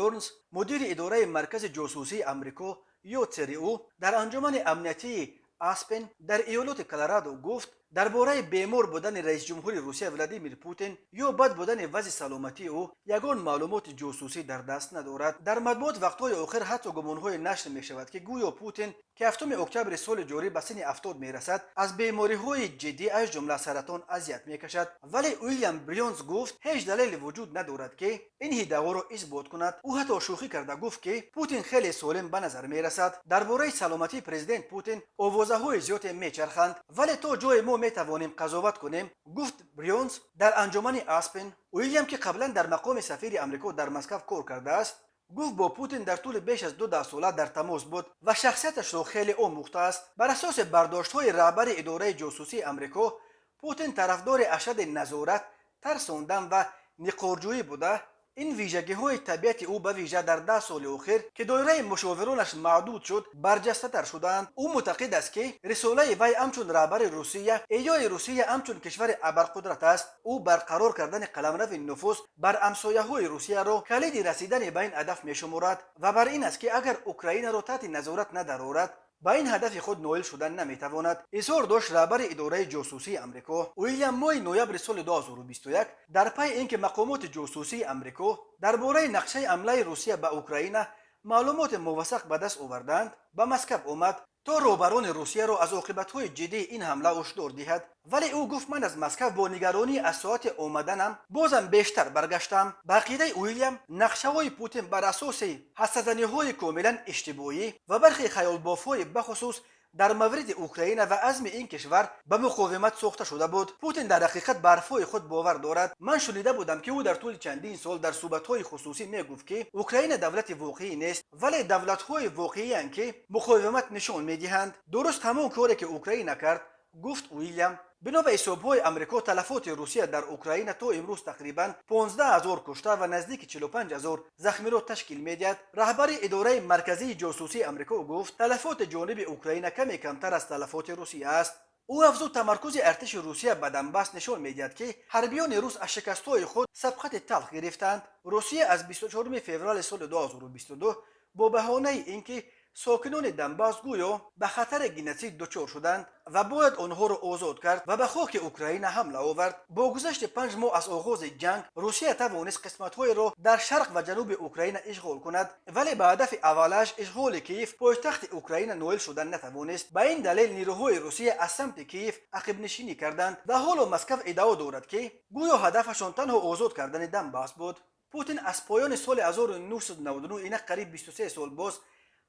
بریونز مدیر اداره مرکز جاسوسی آمریکا یا تریو در انجمن امنیتی آسپن در ایالت کلرادو گفت درباره بیمار بودن رئیس جمهور روسیه ولادیمیر پوتین یا بد بودن وضع سلامتی او یگان معلومات جاسوسی در دست ندارد. در مطبوعات وقت‌های آخر حتی گمان‌های نشر می‌شود که گویا پوتین که هفتم اکتبر سال جاری به سن 70 میرسد از بیماری‌های جدی از جمله سرطان اذیت می‌کشد، ولی ویلیام بریونز گفت هیچ دلیلی وجود ندارد که این ادعا را اثبات کند. او حتی شوخی کرده گفت که پوتین خیلی سالم به نظر میرسد. درباره سلامتی پرزیدنت پوتین آوازه‌های زیادی میچرخند، ولی تا جای ما میتوانیم قضاوت کنیم، گفت بریونز در انجمن آسپن. ویلیام که قبلا در مقام سفیر آمریکا در مسکو کار کرده است گفت با پوتین در طول بیش از 2 ساله در تماس بود و شخصیتش را خیلی آموخته است. بر اساس برداشت‌های رهبر اداره جاسوسی آمریکا، پوتین طرفدار اشد نظارت، ترساندن و نقارجویی بوده. این ویژگی‌های طبیعت او به ویژه در 10 سال اخیر که دایره مشاورانش محدود شد برجسته تر شدند. او معتقد است که رساله وی همچون رهبر روسیه ایای روسیه همچون کشور ابرقدرت است. او برقرار کردن قلمرو نفوذ بر همسایه‌های روسیه را کلید رسیدن به این هدف می‌شمارد و بر این است که اگر اوکراین را تحت نظارت ندارد با این هدف خود نائل شدن نمیتواند. اظهار داشت رهبر اداره جاسوسی آمریکا. ویلیام ماه نوامبر سال 2021 در پی اینکه مقامات جاسوسی آمریکا درباره نقشه حمله روسیه به اوکراین معلومات موثق به دست آوردند به مسکو آمد تا رهبران روسیه را از عاقبت‌های جدی این حمله هشدار دهد، ولی او گفت من از مسکو با نگرانی از ساعت آمدنم بازم بیشتر برگشتم. به عقیده ویلیام نقشه‌های پوتین بر اساس حدس‌زنی‌های کاملا اشتباهی و برخی خیال‌باف‌های بخصوص در مورد اوکراین و عزم این کشور به مقاومت ساخته شده بود. پوتین در حقیقت بر حرف‌های خود باور دارد. من شنیده بودم که او در طول چندین سال در صحبت‌های خصوصی میگفت که اوکراین دولت واقعی نیست، ولی دولت‌های واقعی اند که مقاومت نشان می‌دهند. درست همان کاری که اوکراین کرد، گفت ویلیام. بنا به حساب‌های آمریکا تلفات روسیه در اوکراین تا امروز تقریباً 15000 کشته و نزدیک 45000 زخمی را تشکیل می‌دهد. رهبر اداره مرکزی جاسوسی آمریکا گفت تلفات جانب اوکراین کمی کمتر از تلفات روسیه است. او افزود تمرکز ارتش روسیه به دنباس نشان می‌دهد که حربیان روس از شکست‌های خود سبقت تلخ گرفتند. روسیه از 24 فوریه سال 2022 با بهانه اینکه ساکنان دنباس گویا به خطر گنسیت دچار شدند و باید آنها را آزاد کرد و به خاک اوکراین حمله آورد. با گذشت 5 ماه از آغاز جنگ روسیه توانست قسمت‌های را در شرق و جنوب اوکراین اشغال کند، ولی به هدف اولش اشغال کیف پایتخت اوکراین نائل شدن نتوانست. به این دلیل نیروهای روسیه از سمت کیف عقب نشینی کردند و حالا مسکو ادعا دارد که گویا هدفشان تنها آزاد کردن دنباس بود. پوتین از پایان سال 1999 اینک قریب 23 سال باز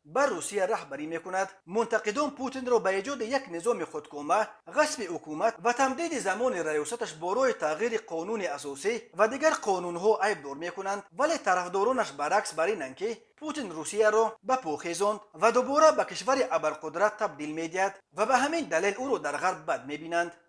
بر روسیه رهبری میکند. منتقدان پوتین را به ایجاد یک نظام خودکامه، غصب حکومت و تمدید زمان ریاستش برای تغییر قانون اساسی و دیگر قانونها عیبدار میکنند، ولی طرفدارانش برعکس بر اینند که پوتین روسیه را بپوخیزاند و دوباره به کشور ابرقدرت تبدیل میدهد و به همین دلیل او را در غرب بد میبینند.